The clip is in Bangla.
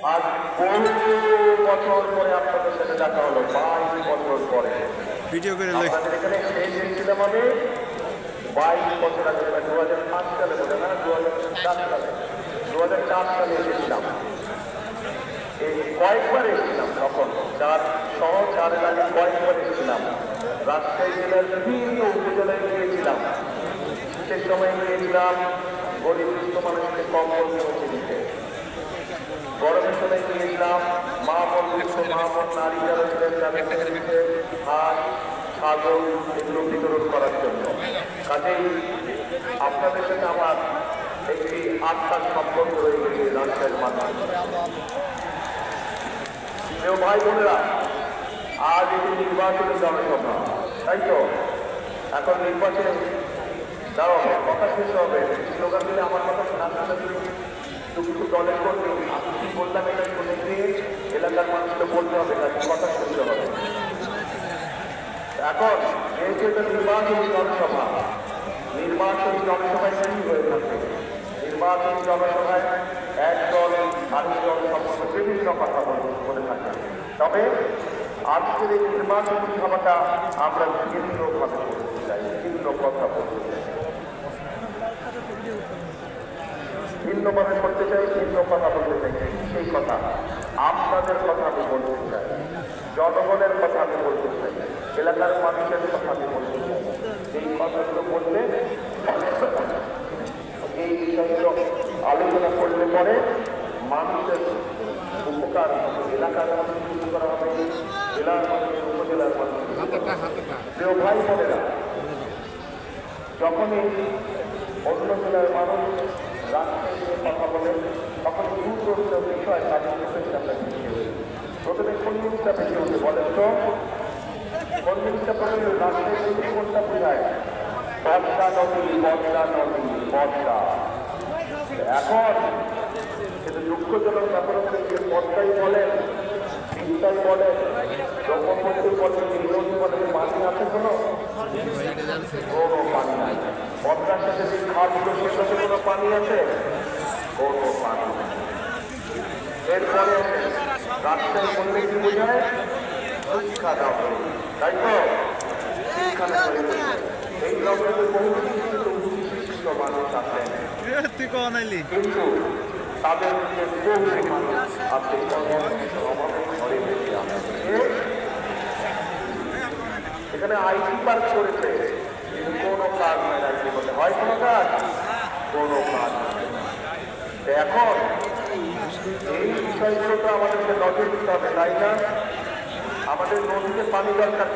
আজ বহু বছর পরে আপনাদের সাথে দেখা হলো, 22 বছর পরে। ভিডিও করে আপনাদের এখানে শেষ এসেছিলাম আমি 22 বছর আগে, 2005 সালে বলে না, 2004 সালে এসেছিলাম। এই কয়েকবার এসেছিলাম, তখন 4 আগে কয়েকবার এসেছিলাম। রাজশাহী জেলার বিভিন্ন উপজেলায় গিয়েছিলাম। সে সময় গিয়েছিলাম গরিব দুস্থ মানুষকে কম্বল পৌঁছে দিতে। গরমের সময় গিয়েছিলাম মা বোন নারী যারা ছিলেন তাদেরকে হাঁস ছাগল এগুলো বিতরণ করার জন্য। কাজেই আপনাদের সাথে আমার একটি আত্মার সম্পর্ক রয়ে গেছে রাজশাহীর মাধ্যমে। প্রিয় ভাই বোনেরা, আজ এটি নির্বাচনের জনসভা, তাই তো? এখন নির্বাচনে দাঁড়াবে, কথা শেষ হবে, স্লোগান দিলে আমার কথা না শুধু দলের করবে। আমি কি বললাম এটা শুনে দিয়ে এলাকার মানুষকে বলতে হবে, তাদের কথা শুনতে হবে। এখন যেহেতু এটা নির্বাচনী জনসভা, নির্বাচনী জনসভায় কি হয়ে থাকে? নির্বাচনী জনসভায় একদল আরেকদল সম্পর্কে বিভিন্ন কথা বলে থাকে। তবে আজকের এই নির্বাচনী সভাটা আমরা ভিন্নভাবে করতে চাই, ভিন্ন কথা বলতে চাই, ভিন্নভাবে করতে চাই, ভিন্ন কথা বলতে চাই। সেই কথা আপনাদের কথা আমি বলতে চাই, জনগণের কথা আমি বলতে চাই, এলাকার মানুষের কথা আমি বলতে চাই। এই কথাগুলো বললে, এই বিষয়গুলো আলোচনা করলে পরে মানুষের উপকার হবে, এলাকার মানুষ শুরু করা হবে, জেলার মানুষের, উপজেলার মানুষ। প্রিয় ভাই বোনেরা, যখনই অন্য জেলার মানুষ রাজশাহী নিয়ে কথা বলেন, তখন দুটো বিষয় তাদের প্রচেষ্টা বেশি হয়েছে। প্রথমে কোন জিনিসটা বেশি হতে বলেন তো? কোন জিনিসটা প্রথমে রাজশাহী কোনটা বোঝায়? পদ্মা নদী, পদ্মা নদী, পদ্মা। এখন কিন্তু দুঃখজনক ব্যাপার হচ্ছে যে পদ্মাই বলেন, তিস্তাই বলেন, ব্রহ্মপুত্র বলেন, নীলনদী বলেন, পানি আছে কোনো পানি নাই। পদ্মার সাথে যে খালগুলো, সেটাতে কোনো পানি আছে? কোনো পানি নেই। এরপরে রাজশাহী বললে কি বোঝায়? শিক্ষা দাও, তাই তো? শিক্ষা এই লগ্নে বহু শিক্ষিত মানুষ আছেন, কিন্তু তাদের মধ্যে বহু মানুষ আছে ঘরে বেঁচে আছে। এখানে আইটি পার্ক করেছে, কিন্তু কোনো কাজ নাই। আইটি বলতে হয় কোনো কাজ? কোনো কাজ। এখন এই বিষয়গুলো তো আমাদেরকে নজর দিতে হবে, তাই না? আমাদের নদীতে পানি দরকার।